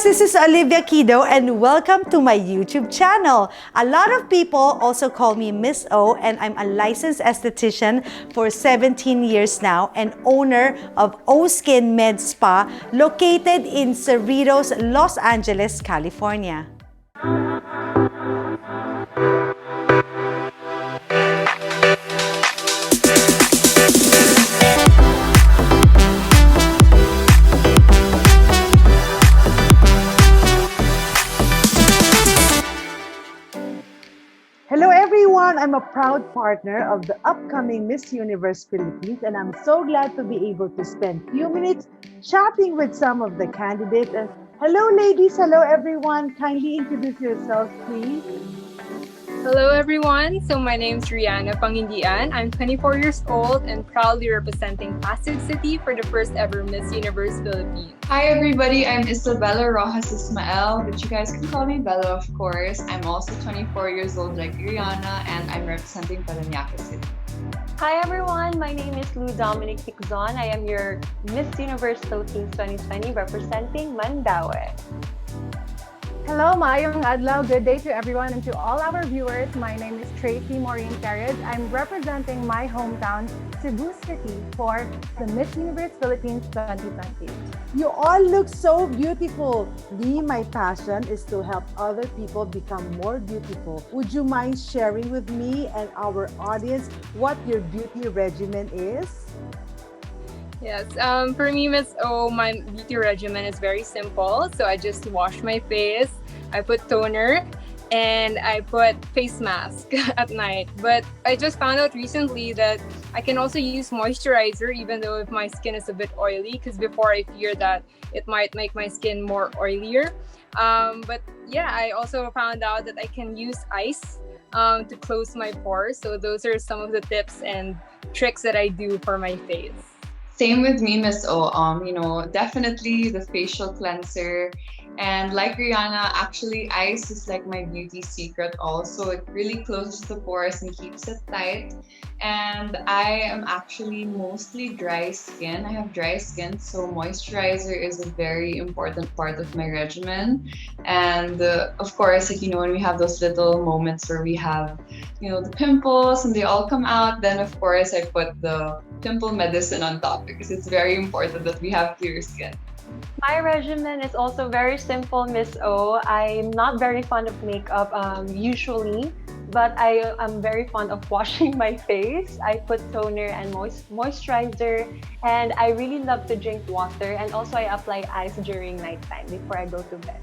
guys, this is Olivia Kido and welcome to my YouTube channel. A lot of people also call me Miss O and I'm a licensed esthetician for 17 years now and owner of O Skin Med Spa located in Cerritos, Los Angeles, California. Hello everyone! I'm a proud partner of the upcoming Miss Universe Philippines and I'm so glad to be able to spend few minutes chatting with some of the candidates. And hello ladies, hello everyone. Kindly introduce yourselves please. Hello everyone, so my name is Rihanna Pangindian. I'm 24 years old and proudly representing Pasig City for the first ever Miss Universe Philippines. Hi everybody, I'm Isabella Rojas Ismael, but you guys can call me Bella of course. I'm also 24 years old like Rihanna and I'm representing Parañaque City. Hi everyone, my name is Lou Dominic Ticzon. I am your Miss Universe Philippines 2020 representing Mandaue. Hello, maayong adlaw. Good day to everyone and to all our viewers. My name is Tracy Maureen Perez. I'm representing my hometown, Cebu City, for the Miss Universe Philippines 2020. You all look so beautiful. Me, my passion is to help other people become more beautiful. Would you mind sharing with me and our audience what your beauty regimen is? Yes, for me, Miss O, my beauty regimen is very simple. So I just wash my face, I put toner, and I put face mask at night. But I just found out recently that I can also use moisturizer even though if my skin is a bit oily, because before I feared that it might make my skin more oilier. But yeah, I also found out that I can use ice to close my pores. So those are some of the tips and tricks that I do for my face. Same with me, Miss O. Definitely the facial cleanser. And like Rihanna, actually ice is like my beauty secret also. It really closes the pores and keeps it tight. And I am actually mostly dry skin. I have dry skin, so moisturizer is a very important part of my regimen. And of course, when we have those little moments where we have, the pimples and they all come out, then of course I put the pimple medicine on top because it's very important that we have clear skin. My regimen is also very simple, Miss O. I'm not very fond of makeup usually, but I am very fond of washing my face. I put toner and moisturizer, and I really love to drink water, and also I apply ice during nighttime before I go to bed.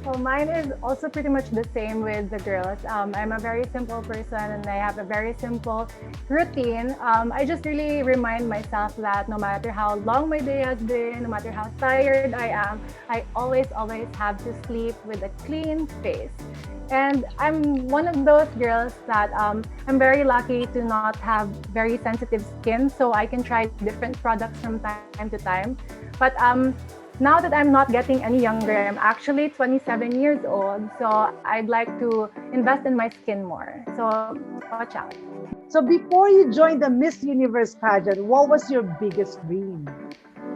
So mine is also pretty much the same with the girls. I'm a very simple person and I have a very simple routine. I just really remind myself that no matter how long my day has been, no matter how tired I am, I always have to sleep with a clean face. And I'm one of those girls that I'm very lucky to not have very sensitive skin, so I can try different products from time to time. But now that I'm not getting any younger, I'm actually 27 years old, so I'd like to invest in my skin more. So watch out. So before you joined the Miss Universe pageant, what was your biggest dream?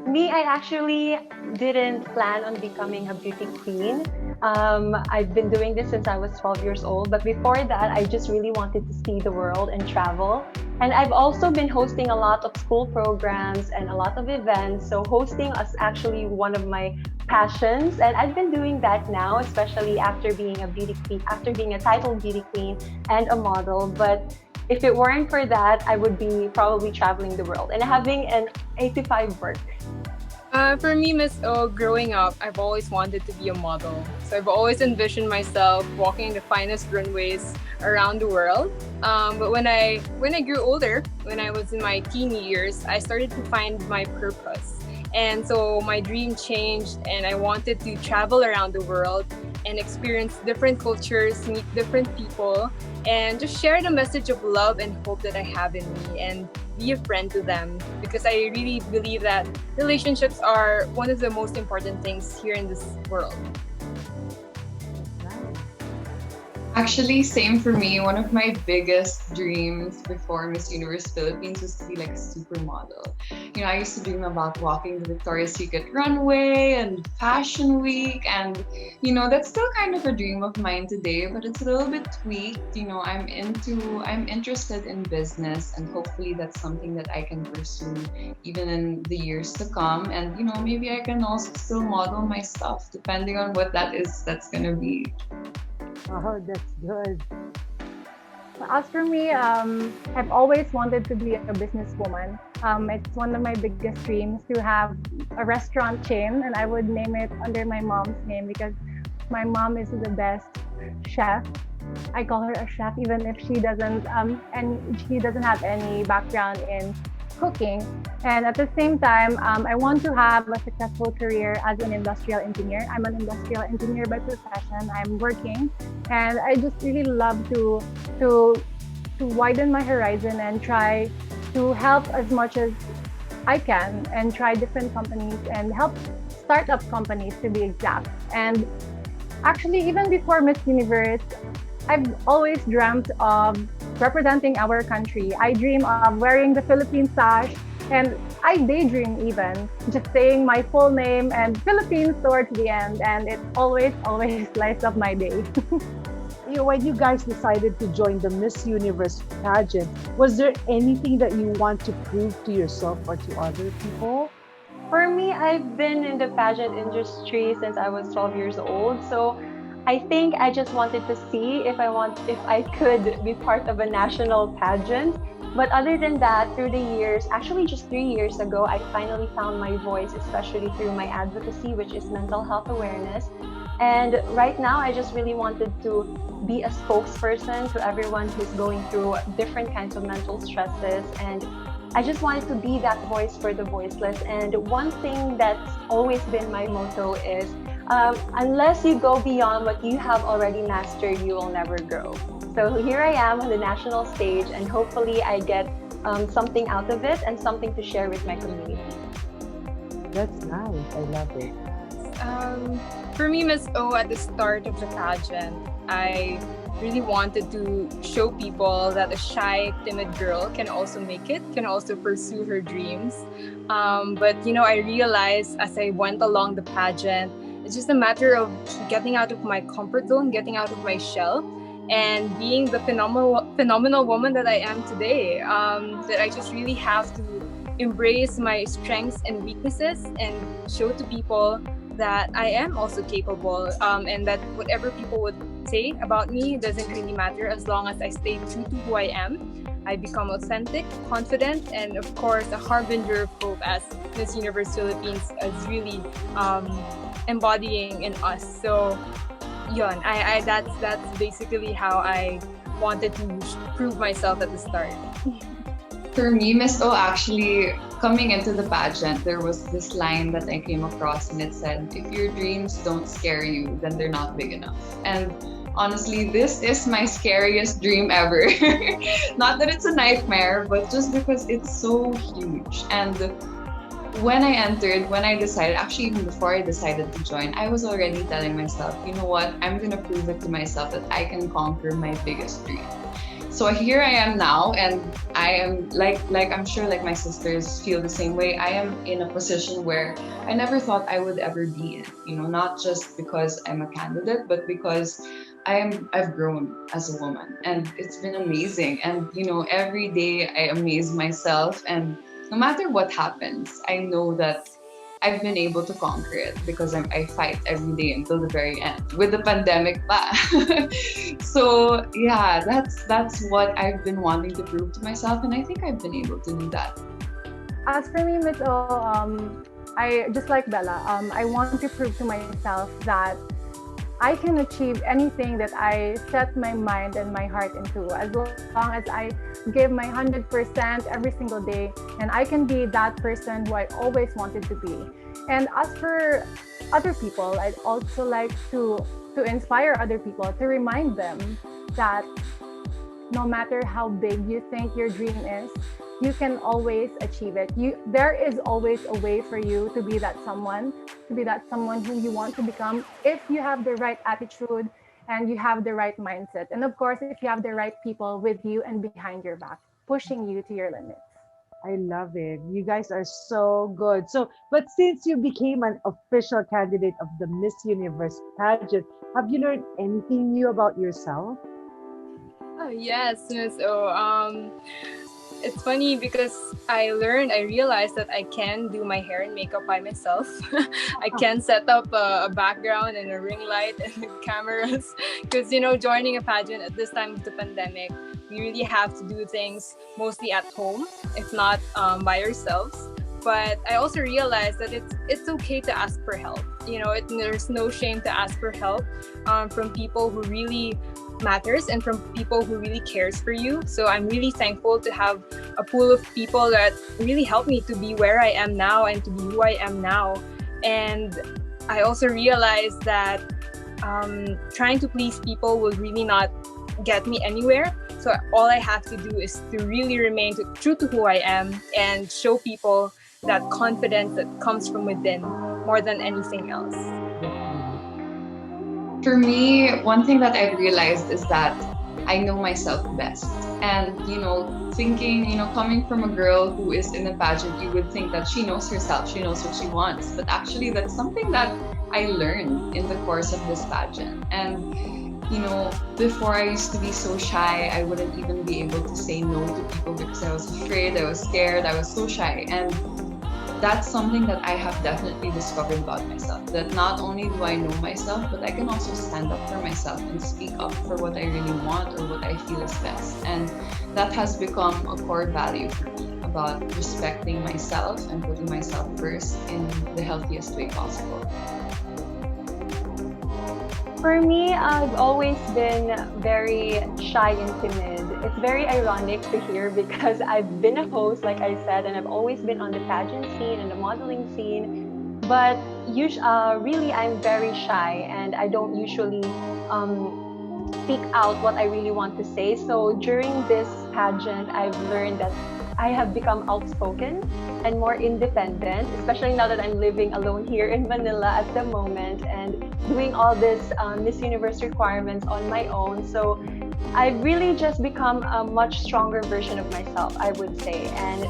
Me, I actually didn't plan on becoming a beauty queen. I've been doing this since I was 12 years old, but before that, I just really wanted to see the world and travel. And I've also been hosting a lot of school programs and a lot of events. So hosting is actually one of my passions, and I've been doing that now, especially after being a beauty queen, after being a titled beauty queen and a model. But if it weren't for that, I would be probably traveling the world and having an 8-to-5 work. For me, Miss O, growing up, I've always wanted to be a model. So I've always envisioned myself walking the finest runways around the world. But when I grew older, when I was in my teen years, I started to find my purpose. And so my dream changed and I wanted to travel around the world and experience different cultures, meet different people, and just share the message of love and hope that I have in me and be a friend to them, because I really believe that relationships are one of the most important things here in this world. Actually, same for me. One of my biggest dreams before Miss Universe Philippines was to be like a supermodel. I used to dream about walking the Victoria's Secret runway and Fashion Week, and that's still kind of a dream of mine today, but it's a little bit tweaked. I'm interested in business, and hopefully that's something that I can pursue even in the years to come. And maybe I can also still model my stuff depending on what that is that's gonna be. Oh, that's good. As for me, I've always wanted to be a businesswoman. It's one of my biggest dreams to have a restaurant chain, and I would name it under my mom's name because my mom is the best chef. I call her a chef even if she doesn't have any background in cooking. And at the same time, I want to have a successful career as an industrial engineer. I'm an industrial engineer by profession. I'm working, and I just really love to to widen my horizon and try to help as much as I can and try different companies and help startup companies to be exact. And actually, even before Miss Universe, I've always dreamt of representing our country. I dream of wearing the Philippine sash, and I daydream even just saying my full name and Philippines towards the end, and it always lights up my day. When you guys decided to join the Miss Universe pageant, was there anything that you want to prove to yourself or to other people? For me, I've been in the pageant industry since I was 12 years old. So I think I just wanted to see if I could be part of a national pageant. But other than that, through the years, actually just 3 years ago, I finally found my voice, especially through my advocacy, which is mental health awareness. And right now, I just really wanted to be a spokesperson to everyone who's going through different kinds of mental stresses. And I just wanted to be that voice for the voiceless. And one thing that's always been my motto is unless you go beyond what you have already mastered, you will never grow. So here I am on the national stage, and hopefully I get something out of it and something to share with my community. That's nice. I love it. For me, Miss O, at the start of the pageant, I really wanted to show people that a shy, timid girl can also make it, can also pursue her dreams. But I realized as I went along the pageant, it's just a matter of getting out of my comfort zone, getting out of my shell, and being the phenomenal woman that I am today. That I just really have to embrace my strengths and weaknesses and show to people that I am also capable, and that whatever people would say about me doesn't really matter as long as I stay true to who I am. I become authentic, confident, and of course a harbinger of hope, as Miss Universe Philippines is really embodying in us. So, yun, that's basically how I wanted to prove myself at the start. For me, Miss O, actually, coming into the pageant, there was this line that I came across, and it said, if your dreams don't scare you, then they're not big enough. And honestly, this is my scariest dream ever. Not that it's a nightmare, but just because it's so huge. And when I decided, actually, even before I decided to join, I was already telling myself, you know what, I'm gonna prove it to myself that I can conquer my biggest dream. So here I am now, and I am like I'm sure like my sisters feel the same way. I am in a position where I never thought I would ever be in. Not just because I'm a candidate, but because I've grown as a woman, and it's been amazing. And every day I amaze myself, and no matter what happens, I know that I've been able to conquer it because I fight every day until the very end with the pandemic pa. So yeah, that's what I've been wanting to prove to myself, and I think I've been able to do that. As for me, Miss O, I just like Bella. I want to prove to myself that I can achieve anything that I set my mind and my heart into, as long as I give my 100% every single day, and I can be that person who I always wanted to be. And as for other people, I'd also like to inspire other people, to remind them that no matter how big you think your dream is, you can always achieve it. There is always a way for you to be that someone who you want to become, if you have the right attitude, and you have the right mindset. And of course, if you have the right people with you and behind your back, pushing you to your limits. I love it. You guys are so good. So, but since you became an official candidate of the Miss Universe pageant, have you learned anything new about yourself? Oh, yes, Miss O. It's funny because I realized that I can do my hair and makeup by myself. I can set up a background and a ring light and cameras. Because, joining a pageant at this time of the pandemic, we really have to do things mostly at home, if not by ourselves. But I also realized that it's okay to ask for help. There's no shame to ask for help from people who really matters and from people who really cares for you. So I'm really thankful to have a pool of people that really helped me to be where I am now and to be who I am now. And I also realized that trying to please people will really not get me anywhere. So all I have to do is to really remain true to who I am and show people that confidence that comes from within more than anything else. For me, one thing that I've realized is that I know myself best. And, thinking, coming from a girl who is in a pageant, you would think that she knows herself, she knows what she wants. But actually, that's something that I learned in the course of this pageant. And, before I used to be so shy, I wouldn't even be able to say no to people because I was afraid, I was scared, I was so shy. And that's something that I have definitely discovered about myself. That not only do I know myself, but I can also stand up for myself and speak up for what I really want or what I feel is best. And that has become a core value for me about respecting myself and putting myself first in the healthiest way possible. For me, I've always been very shy and timid. It's very ironic to hear because I've been a host, like I said, and I've always been on the pageant scene and the modeling scene. But really, I'm very shy and I don't usually speak out what I really want to say. So during this pageant, I've learned that I have become outspoken and more independent, especially now that I'm living alone here in Manila at the moment and doing all this Miss Universe requirements on my own. So I've really just become a much stronger version of myself, I would say. And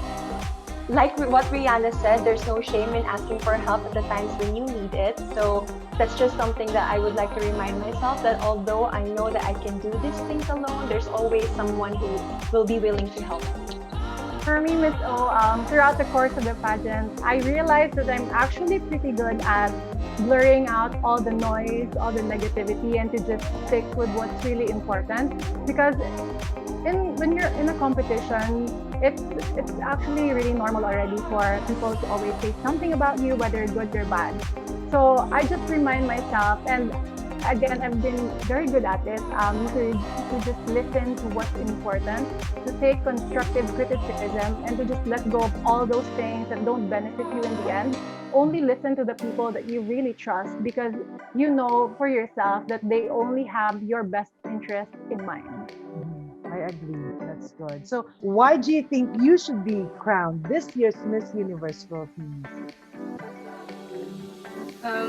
like what Rihanna said, there's no shame in asking for help at the times when you need it. So that's just something that I would like to remind myself, that although I know that I can do these things alone, there's always someone who will be willing to help me. For me, Miss O, throughout the course of the pageant, I realized that I'm actually pretty good at blurring out all the noise, all the negativity, and to just stick with what's really important. Because when you're in a competition, it's actually really normal already for people to always say something about you, whether good or bad. So I just remind myself, and again, I've been very good at it, to just listen to what's important, to take constructive criticism, and to just let go of all those things that don't benefit you in the end. Only listen to the people that you really trust, because you know for yourself that they only have your best interest in mind. I agree. That's good. So, why do you think you should be crowned this year's Miss Universe Philippines?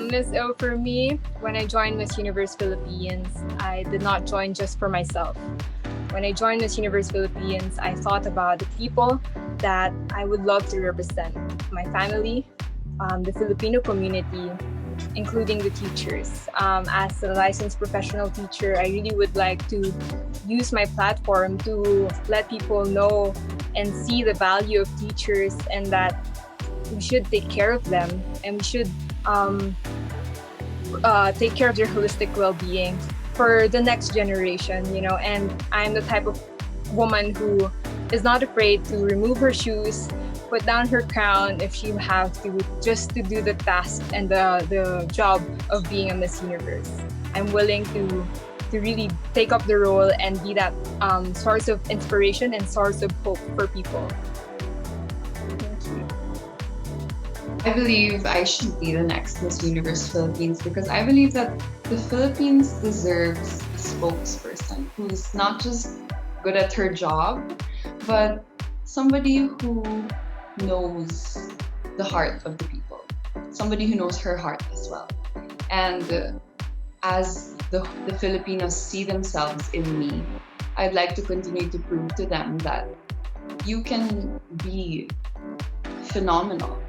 Miss O, for me, when I joined Miss Universe Philippines, I did not join just for myself. When I joined Miss Universe Philippines, I thought about the people that I would love to represent. My family, the Filipino community, including the teachers. As a licensed professional teacher, I really would like to use my platform to let people know and see the value of teachers, and that we should take care of them and we should take care of their holistic well-being for the next generation, and I'm the type of woman who is not afraid to remove her shoes, put down her crown if she have to, just to do the task and the job of being a Miss Universe. I'm willing to really take up the role and be that source of inspiration and source of hope for people. I believe I should be the next Miss Universe Philippines because I believe that the Philippines deserves a spokesperson who's not just good at her job, but somebody who knows the heart of the people, somebody who knows her heart as well. And as the Filipinos see themselves in me, I'd like to continue to prove to them that you can be phenomenal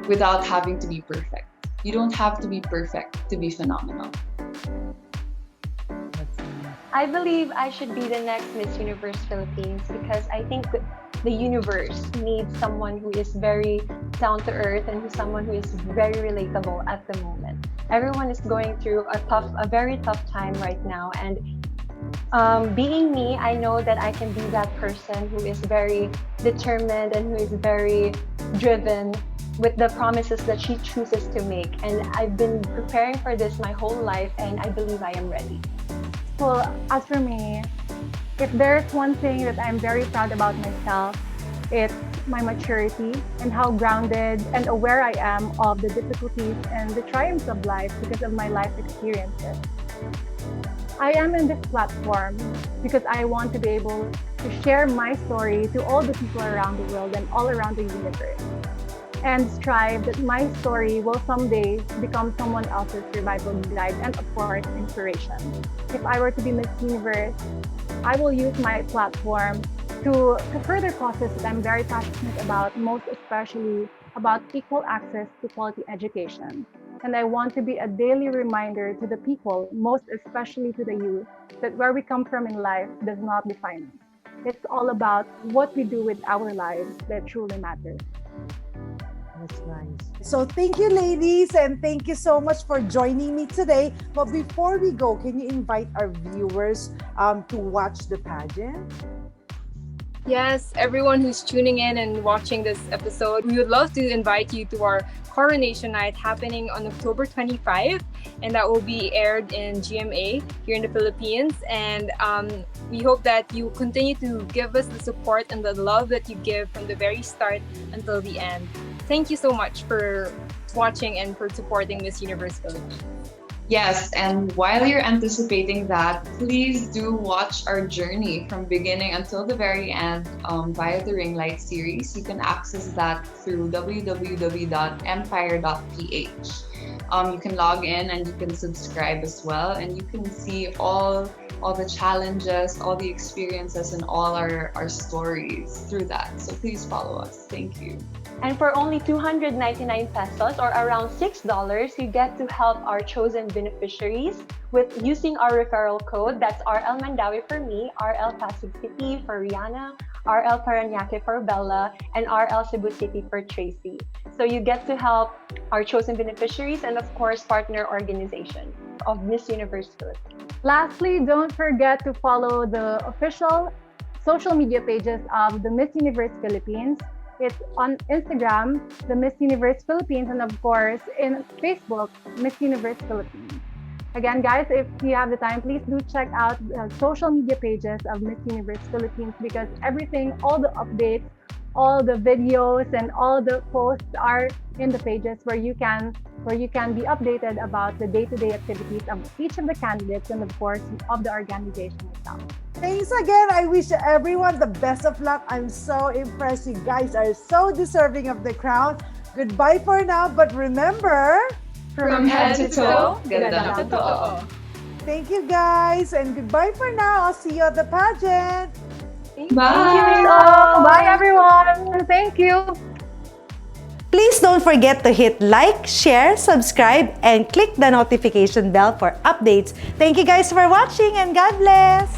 without having to be perfect. You don't have to be perfect to be phenomenal. That's nice. I believe I should be the next Miss Universe Philippines because I think the universe needs someone who is very down to earth and who's someone who is very relatable at the moment. Everyone is going through a very tough time right now, and being me, I know that I can be that person who is very determined and who is very driven with the promises that she chooses to make. And I've been preparing for this my whole life, and I believe I am ready. Well, as for me, if there's one thing that I'm very proud about myself, it's my maturity and how grounded and aware I am of the difficulties and the triumphs of life because of my life experiences. I am in this platform because I want to be able to share my story to all the people around the world and all around the universe, and strive that my story will someday become someone else's survival guide and, of course, inspiration. If I were to be Miss Universe, I will use my platform to further causes that I'm very passionate about, most especially about equal access to quality education. And I want to be a daily reminder to the people, most especially to the youth, that where we come from in life does not define us. It's all about what we do with our lives that truly matters. That's nice. So thank you, ladies, and thank you so much for joining me today. But before we go, can you invite our viewers to watch the pageant? Yes, everyone who's tuning in and watching this episode, we would love to invite you to our coronation night happening on October 25, and that will be aired in GMA here in the Philippines. And we hope that you continue to give us the support and the love that you give from the very start until the end. Thank you so much for watching and for supporting Miss Universe Philippines. Yes, and while you're anticipating that, please do watch our journey from beginning until the very end via the Ring Light series. You can access that through www.empire.ph. You can log in and you can subscribe as well, and you can see all the challenges, all the experiences, and all our stories through that. So please follow us. Thank you. And for only 299 pesos or around $6, you get to help our chosen beneficiaries with using our referral code. That's RL Mandawi for me, RL Pasig City for Rihanna, RL Parañaque for Bella, and RL Cebu City for Tracy. So you get to help our chosen beneficiaries and, of course, partner organization of Miss Universe Philippines. Lastly, don't forget to follow the official social media pages of the Miss Universe Philippines. It's on Instagram, the Miss Universe Philippines, and of course in Facebook, Miss Universe Philippines. Again, guys, if you have the time, please do check out the social media pages of Miss Universe Philippines because everything, all the updates, all the videos, and all the posts are in the pages where you can be updated about the day-to-day activities of each of the candidates and of course of the organization itself. Thanks again. I wish everyone the best of luck. I'm so impressed. You guys are so deserving of the crown. Goodbye for now, but remember, From head to toe, ganda Ganda totoo. thank you guys, and goodbye for now. I'll see you at the pageant. Bye. So, bye everyone. Thank you. Please don't forget to hit like, share, subscribe, and click the notification bell for updates. Thank you guys for watching, and God bless!